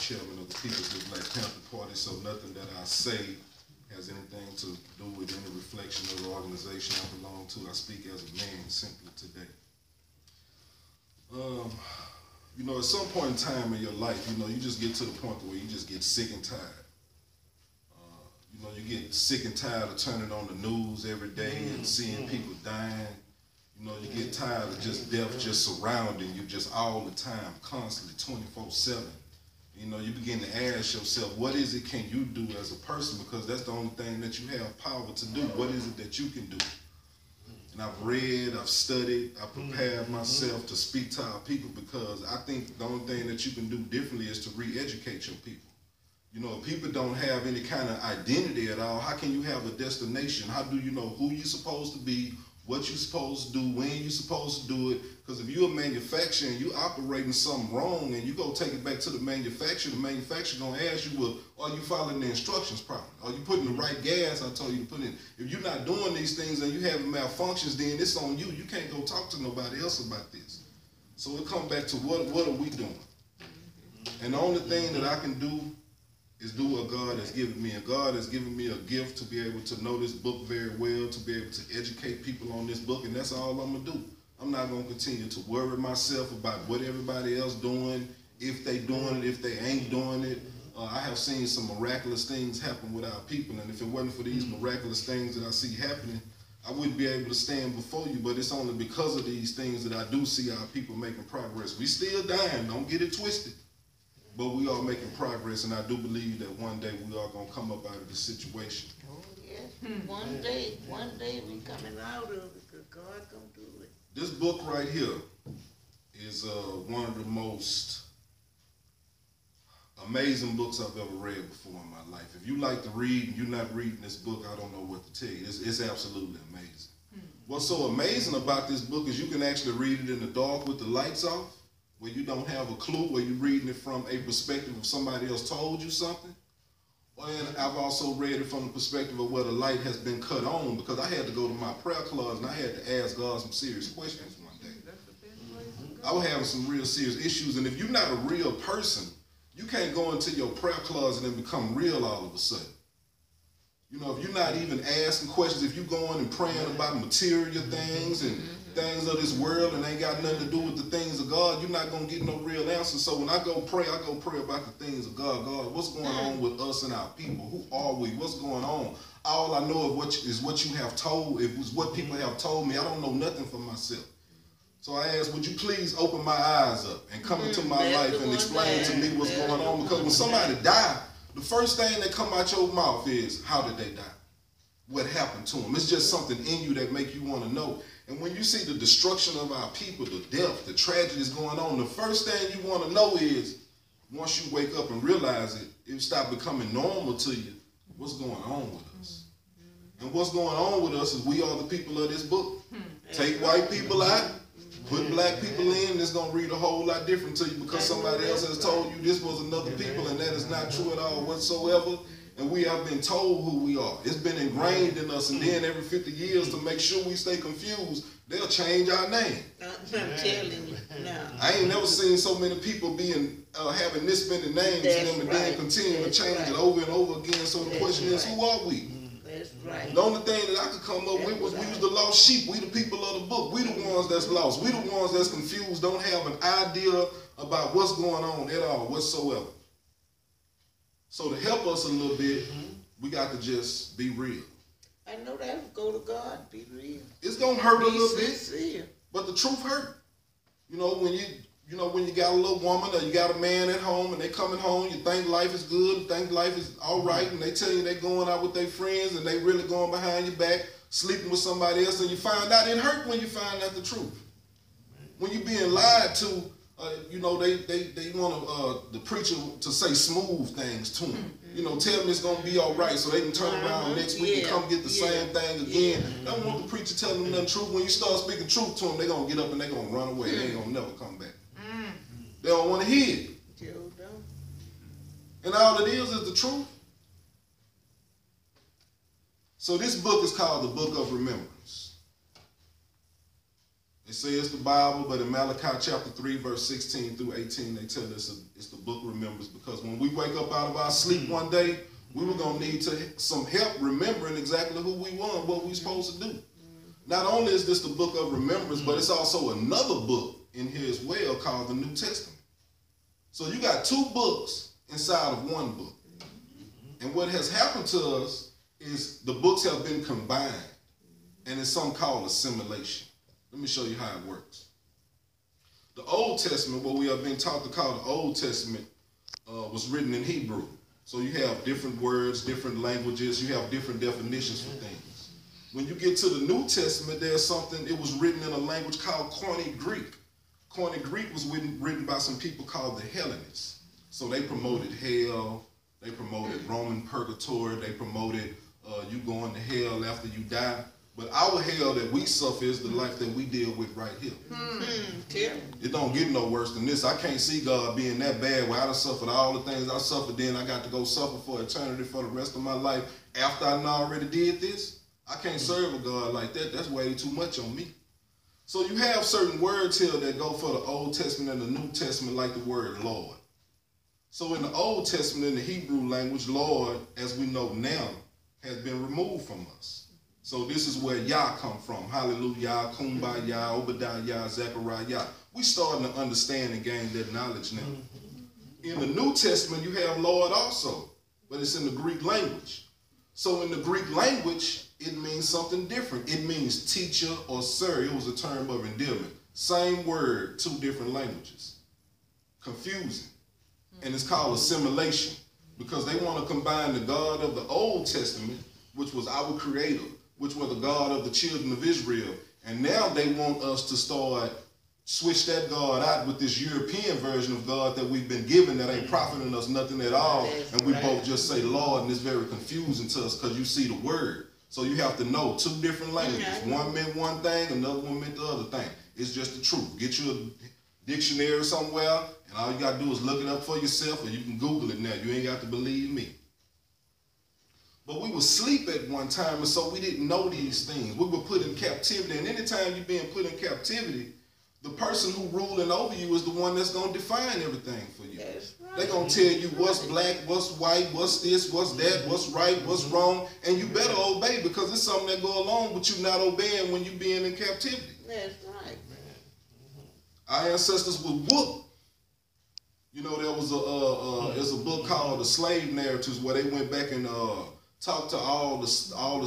chairman of the People's Black Panther Party, so nothing that I say has anything to do with any reflection of the organization I belong to. I speak as a man simply today. You know, at some point in time in your life, you know, you just get to the point where you just get sick and tired. You know, you get sick and tired of turning on the news every day and seeing people dying. You know, you get tired of just death just surrounding you just all the time, constantly, 24/7. You know, you begin to ask yourself, what is it can you do as a person? Because that's the only thing that you have power to do. What is it that you can do? And I've read, I've studied, I've prepared myself to speak to our people, because I think the only thing that you can do differently is to re-educate your people. You know, if people don't have any kind of identity at all, how can you have a destination? How do you know who you're supposed to be, what you're supposed to do, when you're supposed to do it? Because if you're a manufacturer and you're operating something wrong and you go take it back to the manufacturer going to ask you, well, are you following the instructions properly? Are you putting the right gas I told you to put in? If you're not doing these things and you having malfunctions, then it's on you. You can't go talk to nobody else about this. So it comes back to what are we doing? And the only thing that I can do is do what God has given me. And God has given me a gift to be able to know this book very well, to be able to educate people on this book, and that's all I'm going to do. I'm not going to continue to worry myself about what everybody else doing, if they doing it, if they ain't doing it. I have seen some miraculous things happen with our people, and if it wasn't for these miraculous things that I see happening, I wouldn't be able to stand before you. But it's only because of these things that I do see our people making progress. We still dying, don't get it twisted. But we are making progress, and I do believe that one day we are going to come up out of this situation. Oh, yes. One day we coming out of it, because God going to do it. This book right here is one of the most amazing books I've ever read before in my life. If you like to read and you're not reading this book, I don't know what to tell you. It's absolutely amazing. What's so amazing about this book is you can actually read it in the dark with the lights off, where you don't have a clue, where you're reading it from a perspective of somebody else told you something. And I've also read it from the perspective of where the light has been cut on, because I had to go to my prayer closet and I had to ask God some serious questions one day. I was having some real serious issues, and if you're not a real person, you can't go into your prayer closet and become real all of a sudden. You know, if you're not even asking questions, if you're going and praying about material things and things of this world and ain't got nothing to do with the things of God, you're not going to get no real answers. So when I go pray about the things of God. God, what's going on with us and our people? Who are we? What's going on? All I know is what you have told. It was what people have told me. I don't know nothing for myself. So I asked, would you please open my eyes up and come into my life and explain to me what's going on? Because when somebody dies, the first thing that come out your mouth is, how did they die? What happened to them? It's just something in you that make you want to know. And when you see the destruction of our people, the death, the tragedies going on, the first thing you want to know is, once you wake up and realize it, it stop becoming normal to you, what's going on with us? And what's going on with us is we are the people of this book. Take white people out, put black people in, it's going to read a whole lot different to you, because somebody else has told you this was another people, and that is not true at all whatsoever. And we have been told who we are. It's been ingrained in us, and then every 50 years, to make sure we stay confused, they'll change our name. I'm telling you, no. I ain't never seen so many people being having this many names to them, and then continuing to change it over and over again. So the question is, who are we? That's right. The only thing that I could come up with was we was the lost sheep. We the people of the book. We the ones that's lost. We the ones that's confused, don't have an idea about what's going on at all whatsoever. So to help us a little bit, we got to just be real. I know that. Go to God. Be real. It's gonna hurt a little sincere. bit, but the truth hurt. You know, when you got a little woman or you got a man at home and they coming home, you think life is good, you think life is all right, and they tell you they going out with their friends and they really going behind your back, sleeping with somebody else, and you find out it hurt when you find out the truth. When you're being lied to, you know, they want the preacher to say smooth things to them. You know, tell them it's going to be all right so they can turn around next week and come get the same thing again. They don't want the preacher telling them nothing truth. When you start speaking truth to them, they're going to get up and they're going to run away. They ain't going to never come back. They don't want to hear it. And all it is the truth. So this book is called the Book of Remembrance. They say it's the Bible, but in Malachi chapter 3, verse 16 through 18, they tell us it's the book of remembrance, because when we wake up out of our sleep one day, we were going to need some help remembering exactly who we were and what we supposed to do. Not only is this the book of remembrance, but it's also another book in here as well called the New Testament. So you got two books inside of one book. And what has happened to us is the books have been combined, and it's something called assimilation. Let me show you how it works. The Old Testament, what we have been taught to call the Old Testament, was written in Hebrew. So you have different words, different languages, you have different definitions for things. When you get to the New Testament, there's something, it was written in a language called Koine Greek. Koine Greek was written by some people called the Hellenists. So they promoted hell, they promoted Roman purgatory, they promoted you going to hell after you die. But our hell that we suffer is the life that we deal with right here. It don't get no worse than this. I can't see God being that bad where I done suffered all the things I suffered, then I got to go suffer for eternity for the rest of my life after I already did this. I can't serve a God like that. That's way too much on me. So you have certain words here that go for the Old Testament and the New Testament, like the word Lord. So in the Old Testament, in the Hebrew language, Lord, as we know now, has been removed from us. So this is where Yah come from. Hallelujah, Kumbaya, Obadiah, Zechariah. We starting to understand and gain that knowledge now. In the New Testament, you have Lord also, but it's in the Greek language. So in the Greek language, it means something different. It means teacher or sir. It was a term of endearment. Same word, two different languages. Confusing. And it's called assimilation, because they want to combine the God of the Old Testament, which was our creator, which were the God of the children of Israel. And now they want us to start switch that God out with this European version of God that we've been given that ain't profiting us nothing at all. And we both just say Lord, and it's very confusing to us because you see the word. So you have to know two different languages. One meant one thing, another one meant the other thing. It's just the truth. Get you a dictionary somewhere, and all you got to do is look it up for yourself, or you can Google it now. You ain't got to believe me. But we were asleep at one time, and so we didn't know these things. We were put in captivity, and anytime you're being put in captivity, the person who ruling over you is the one that's going to define everything for you. Right. They're going to tell you what's black, what's white, what's this, what's that, what's right, what's wrong, and you better obey, because it's something that go along with you not obeying when you're being in captivity. That's right. Our ancestors were whooped. You know, there was there's a book called The Slave Narratives, where they went back and talked to all the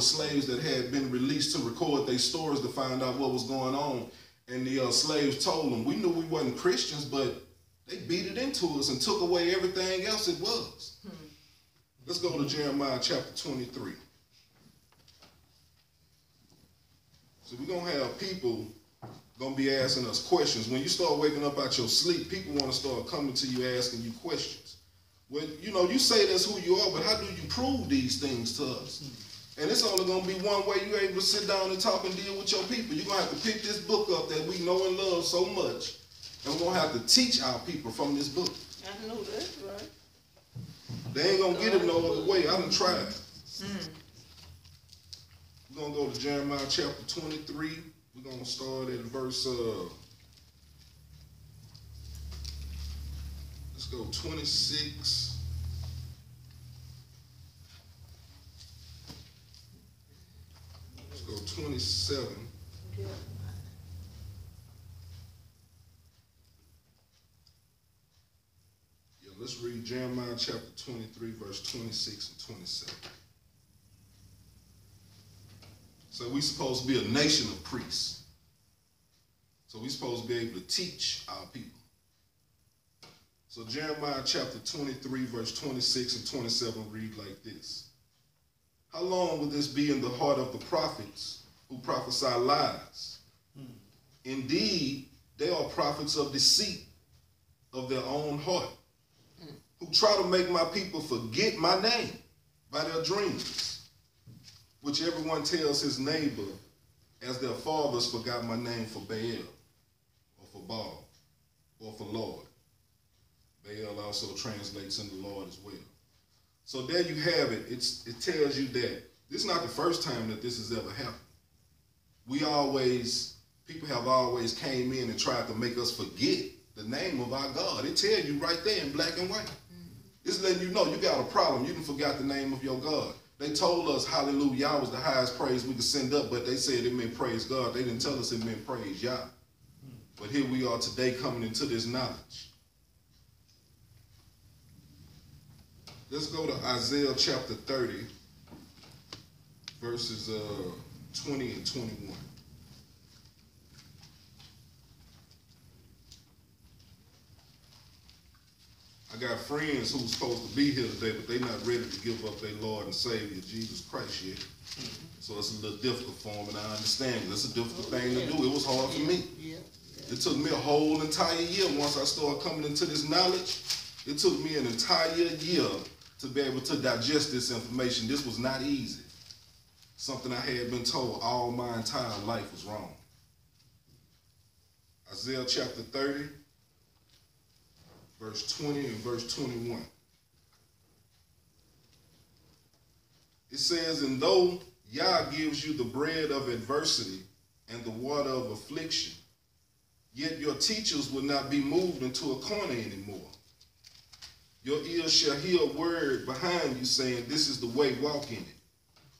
slaves that had been released to record their stories to find out what was going on. And the slaves told them, we knew we wasn't Christians, but they beat it into us and took away everything else it was. Let's go to Jeremiah chapter 23. So we're going to have people going to be asking us questions. When you start waking up out your sleep, people want to start coming to you asking you questions. Well, you know, you say that's who you are, but how do you prove these things to us? And it's only going to be one way you're able to sit down and talk and deal with your people. You're going to have to pick this book up that we know and love so much, and we're going to have to teach our people from this book. I know that's right. They ain't going to get it no other way. I done tried. We're going to go to Jeremiah chapter 23. We're going to start at verse, let's go 26. Let's go 27. Yeah, let's read Jeremiah chapter 23, verse 26 and 27. So we're supposed to be a nation of priests. So we're supposed to be able to teach our people. So Jeremiah chapter 23, verse 26 and 27 read like this. How long will this be in the heart of the prophets who prophesy lies? Indeed, they are prophets of deceit of their own heart, who try to make my people forget my name by their dreams, which everyone tells his neighbor, as their fathers forgot my name for Baal, or for Baal, or for Lord. Baal also translates into Lord as well. So there you have it. It tells you that this is not the first time that this has ever happened. people have always came in and tried to make us forget the name of our God. It tells you right there in black and white. It's letting you know you got a problem. You done forgot the name of your God. They told us, hallelujah, Yah was the highest praise we could send up, but they said it meant praise God. They didn't tell us it meant praise Yah. But here we are today coming into this knowledge. Let's go to Isaiah chapter 30, verses 20 and 21. I got friends who's supposed to be here today, but they're not ready to give up their Lord and Savior, Jesus Christ, yet. So it's a little difficult for them, and I understand. It's a difficult thing to do. It was hard for me. It took me a whole entire year once I started coming into this knowledge. It took me an entire year to be able to digest this information. This was not easy. Something I had been told all my entire life was wrong. Isaiah chapter 30. Verse 20 and verse 21. It says, and though Yah gives you the bread of adversity and the water of affliction, yet your teachers will not be moved into a corner anymore. Your ears shall hear a word behind you saying, this is the way, walk in it.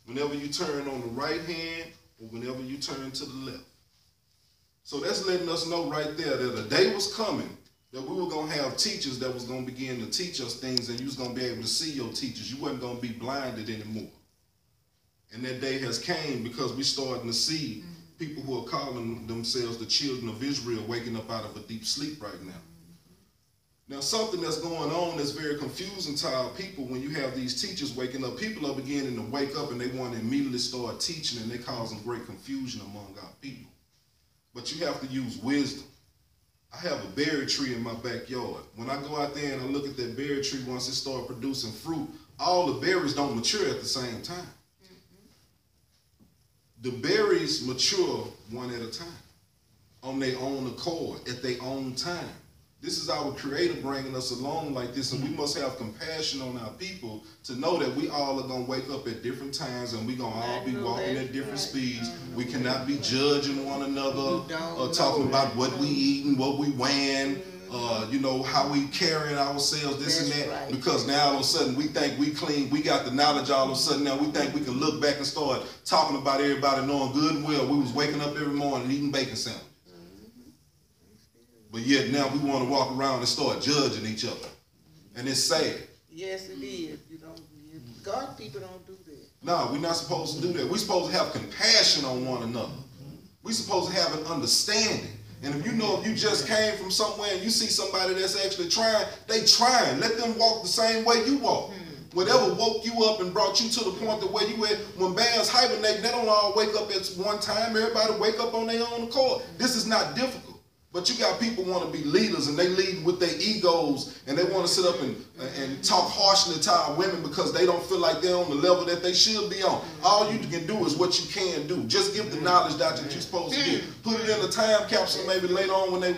Whenever you turn on the right hand or whenever you turn to the left. So that's letting us know right there that a day was coming that we were going to have teachers that was going to begin to teach us things, and you was going to be able to see your teachers. You wasn't going to be blinded anymore. And that day has came because we starting to see people who are calling themselves the children of Israel waking up out of a deep sleep right now. Now, something that's going on that's very confusing to our people when you have these teachers waking up. People are beginning to wake up and they want to immediately start teaching, and they're causing great confusion among our people. But you have to use wisdom. I have a berry tree in my backyard. When I go out there and I look at that berry tree, once it starts producing fruit, all the berries don't mature at the same time. The berries mature one at a time, on their own accord, at their own time. This is our Creator bringing us along like this, and we must have compassion on our people to know that we all are going to wake up at different times, and we're going to all be walking at different speeds. We cannot be judging one another, talking about what we eating, what we wearing, you know, how we carrying ourselves, this and that, because now all of a sudden we think we clean, we got the knowledge. All of a sudden now we think we can look back and start talking about everybody knowing good and well we was waking up every morning eating bacon sandwiches. But yet now we want to walk around and start judging each other. And it's sad. Yes, it is. God people don't do that. No, we're not supposed to do that. We're supposed to have compassion on one another. We're supposed to have an understanding. And if you know, if you just came from somewhere and you see somebody that's actually trying, they trying. Let them walk the same way you walk. Whatever woke you up and brought you to the point that where you at, when bears hibernate, they don't all wake up at one time. Everybody wake up on their own accord. This is not difficult. But you got people want to be leaders, and they lead with their egos, and they want to sit up and talk harshly to our women because they don't feel like they're on the level that they should be on. All you can do is what you can do. Just give the knowledge that you're supposed to give. Put it in a time capsule maybe later on when they